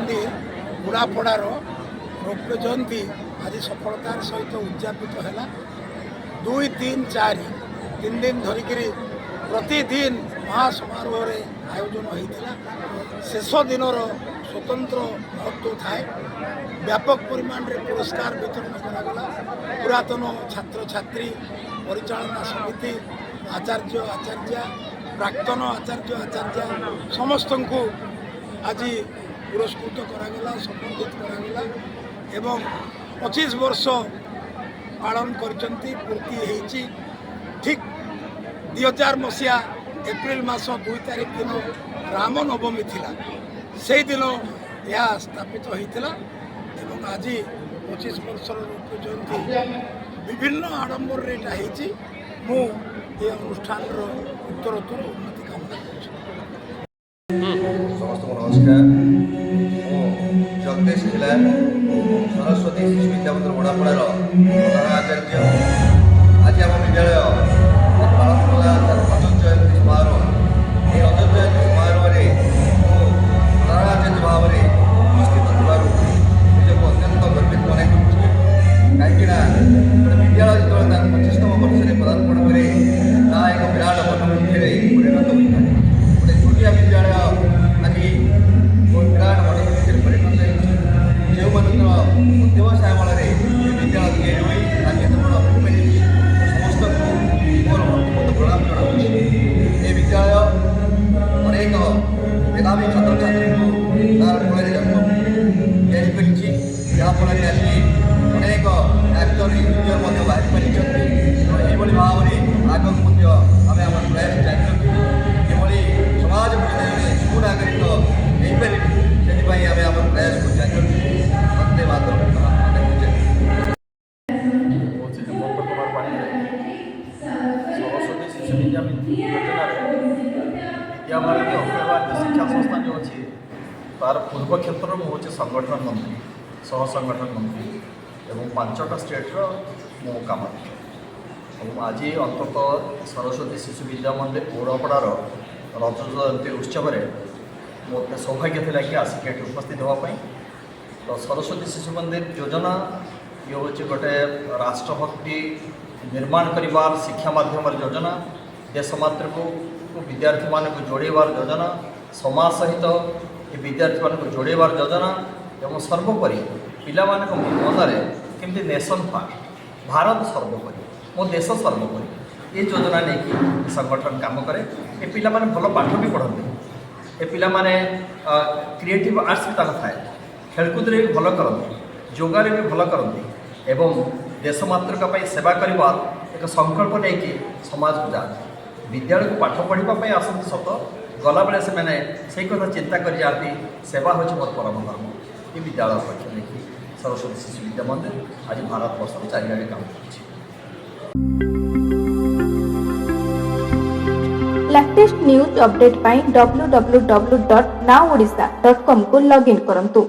मंदिर गुड़ापड़ार रौप्य जयंती आज सफलतार सहित उद्यापित है 2, 3, 4 3 दिन धरिक प्रतिदिन महासमारोह आयोजन होता शेष दिन स्वतंत्र महत्व थाए व्यापक परिमाण रे पुरस्कार वितरण करागला पुरातन छात्र छात्री परिचालना समिति आचार्य आचार्य प्राक्तन आचार्य आचार्य समस्त को आज पुरस्कृत करागला सम्मानित करागला एवं 25 वर्ष पालन करचंती पूर्ति होईची ठीक 2000 मसीहा एप्रिल मास 2 तारिख दिन रामनवमी थिला से दिन यह स्थापित होता एवं आज 25 वर्षर रौप्य जयंती विभिन्न आडंबर मु ये अनुष्ठान उत्तरोत्तर उन्नति कामना समस्त नमस्कार जगदीश जिला सरस्वती शिशु विद्या मंदिर बड़ापड़ार प्रधान आचार्य आज आम विद्यालय पालन कला रजत जयंती समारोह ये रजत जयंती समारोह प्रधान आचार्य भाव में उपस्थित निजक अत्यंत गर्वित मन कहीं विद्यालय जो 25तम वर्ष में पदार्पण करे एक विराट मनोमुग्धि परिणत होता है गोटे छोटिया विद्यालय आज विराट मनोमुग्धि परिणत जो व्यवसाय बल विद्यालय या आज समस्त मोर भक्तिमत प्रणाम जनाऊँ ये विद्यालय अनेक मेधावी छात्र छात्री तार फल जन्म याफल आज अनेक डाक्टर इंजीनियर बाहर पारी भाव में आगे आम आम प्रयास जारी रखी समाज में सुनागरिक हो पारे से आम आम प्रयास को जारी रखी वंदे मातरम सरस्वती शिशु विद्या विद्याभारती अखिल भारतीय शिक्षा संस्थान जो अच्छी तार पूर्व क्षेत्र में हूँ संगठन मंत्री सह संगठन मंत्री एवं 5टा स्टेट्र मो काम आज अंततः सरस्वती शिशु विद्या मंदिर गौड़पड़ार रजत जयंती उत्सव मोटे सौभाग्य थी कि आसिक उपस्थित होगापी तो सरस्वती शिशु मंदिर योजना ये हूँ गोटे राष्ट्रभक्ति निर्माण करिवार शिक्षा माध्यम योजना देश मातृ को विद्यार्थी मान को जोड़ेबार योजना समाज सहित ये विद्यार्थी मान को जोड़ेबार योजना एवं सर्वोपरि पिला मनरे केमती नेशन फास्ट भारत सर्वोपरि मो देश सर्वोपरि ये योजना नहीं संगठन काम करे ये पिला माने भल पाठ भी पढ़ते ये पिला माने क्रिएटिव आर्ट्स भी थाए खेलकूद भी भल करती योगारे भी भल करती एवं देश मातृका सेवा करवा एक संकल्प नहीं समाज को जाती विद्यालय को पाठ पढ़ापी आसती सत गला बेले से कथा चिंता कर जाती सेवा हूँ मोर परम धर्म ये विद्यालय पक्ष नहीं सरस्वती शिशु विद्या मंदिर आज भारत वर्ष चारिआडे काम कर लेटेस्ट न्यूज अपडेट पाई www.nowodisha.com को लॉगिन करंतु।